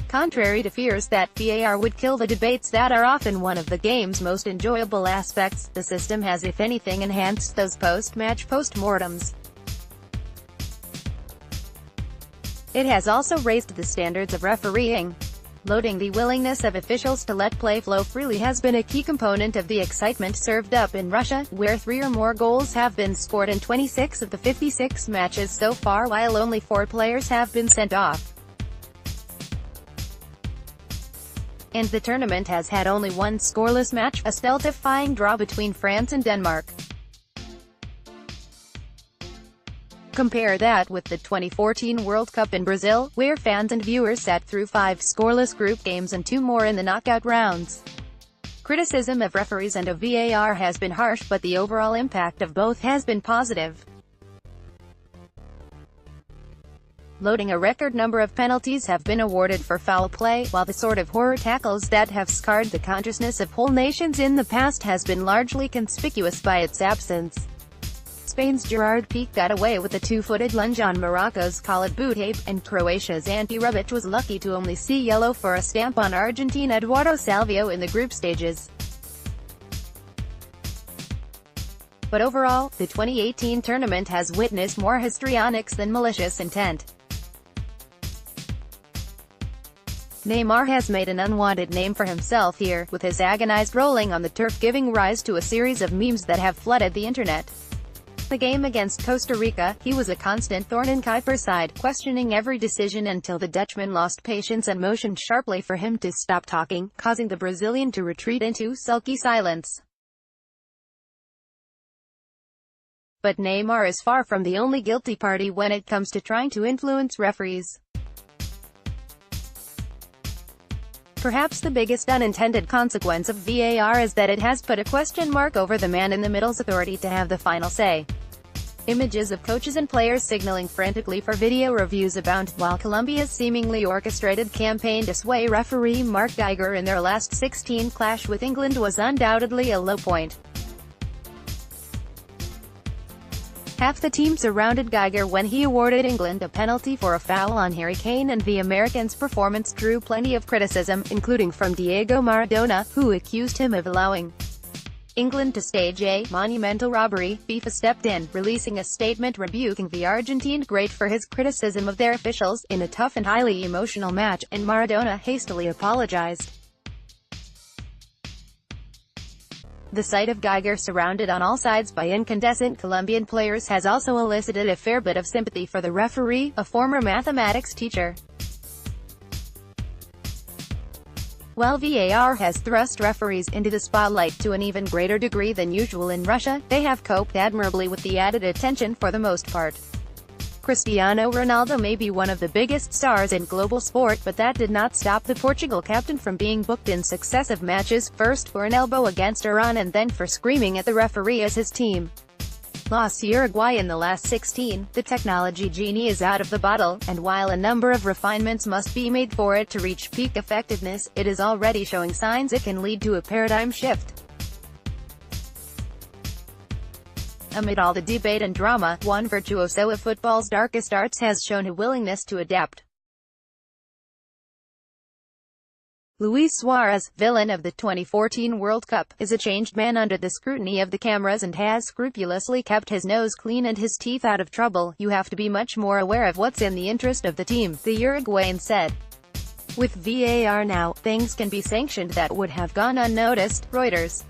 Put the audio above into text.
Contrary to fears that VAR would kill the debates that are often one of the game's most enjoyable aspects, the system has if anything enhanced those post-match post-mortems. It has also raised the standards of refereeing. Loading the willingness of officials to let play flow freely has been a key component of the excitement served up in Russia, where 3 or more goals have been scored in 26 of the 56 matches so far, while only 4 players have been sent off. And the tournament has had only one scoreless match, a style-defying draw between France and Denmark. Compare that with the 2014 World Cup in Brazil, where fans and viewers sat through 5 scoreless group games and 2 more in the knockout rounds. Criticism of referees and of VAR has been harsh, but the overall impact of both has been positive. Loading, a record number of penalties have been awarded for foul play, while the sort of horror tackles that have scarred the consciousness of whole nations in the past has been largely conspicuous by its absence. Spain's Gerard Piqué got away with a 2-footed lunge on Morocco's Khalid Boutaib, and Croatia's Ante Rebic was lucky to only see yellow for a stamp on Argentine Eduardo Salvio in the group stages. But overall, the 2018 tournament has witnessed more histrionics than malicious intent. Neymar has made an unwanted name for himself here, with his agonized rolling on the turf giving rise to a series of memes that have flooded the internet. The game against Costa Rica, he was a constant thorn in Kuiper's side, questioning every decision until the Dutchman lost patience and motioned sharply for him to stop talking, causing the Brazilian to retreat into sulky silence. But Neymar is far from the only guilty party when it comes to trying to influence referees. Perhaps the biggest unintended consequence of VAR is that it has put a question mark over the man-in-the-middle's authority to have the final say. Images of coaches and players signaling frantically for video reviews abound, while Colombia's seemingly orchestrated campaign to sway referee Mark Geiger in their last 16 clash with England was undoubtedly a low point. Half the team surrounded Geiger when he awarded England a penalty for a foul on Harry Kane, and the Americans' performance drew plenty of criticism, including from Diego Maradona, who accused him of allowing England to stage a monumental robbery. FIFA stepped in, releasing a statement rebuking the Argentine great for his criticism of their officials in a tough and highly emotional match, and Maradona hastily apologized. The sight of Geiger surrounded on all sides by incandescent Colombian players has also elicited a fair bit of sympathy for the referee, a former mathematics teacher. While VAR has thrust referees into the spotlight to an even greater degree than usual in Russia, they have coped admirably with the added attention for the most part. Cristiano Ronaldo may be one of the biggest stars in global sport, but that did not stop the Portugal captain from being booked in successive matches, first for an elbow against Iran and then for screaming at the referee as his team lost Uruguay in the last 16. The technology genie is out of the bottle, and while a number of refinements must be made for it to reach peak effectiveness, it is already showing signs it can lead to a paradigm shift. Amid all the debate and drama, one virtuoso of football's darkest arts has shown a willingness to adapt. Luis Suarez, villain of the 2014 World Cup, is a changed man under the scrutiny of the cameras and has scrupulously kept his nose clean and his teeth out of trouble. "You have to be much more aware of what's in the interest of the team," the Uruguayan said. "With VAR now, things can be sanctioned that would have gone unnoticed." Reuters.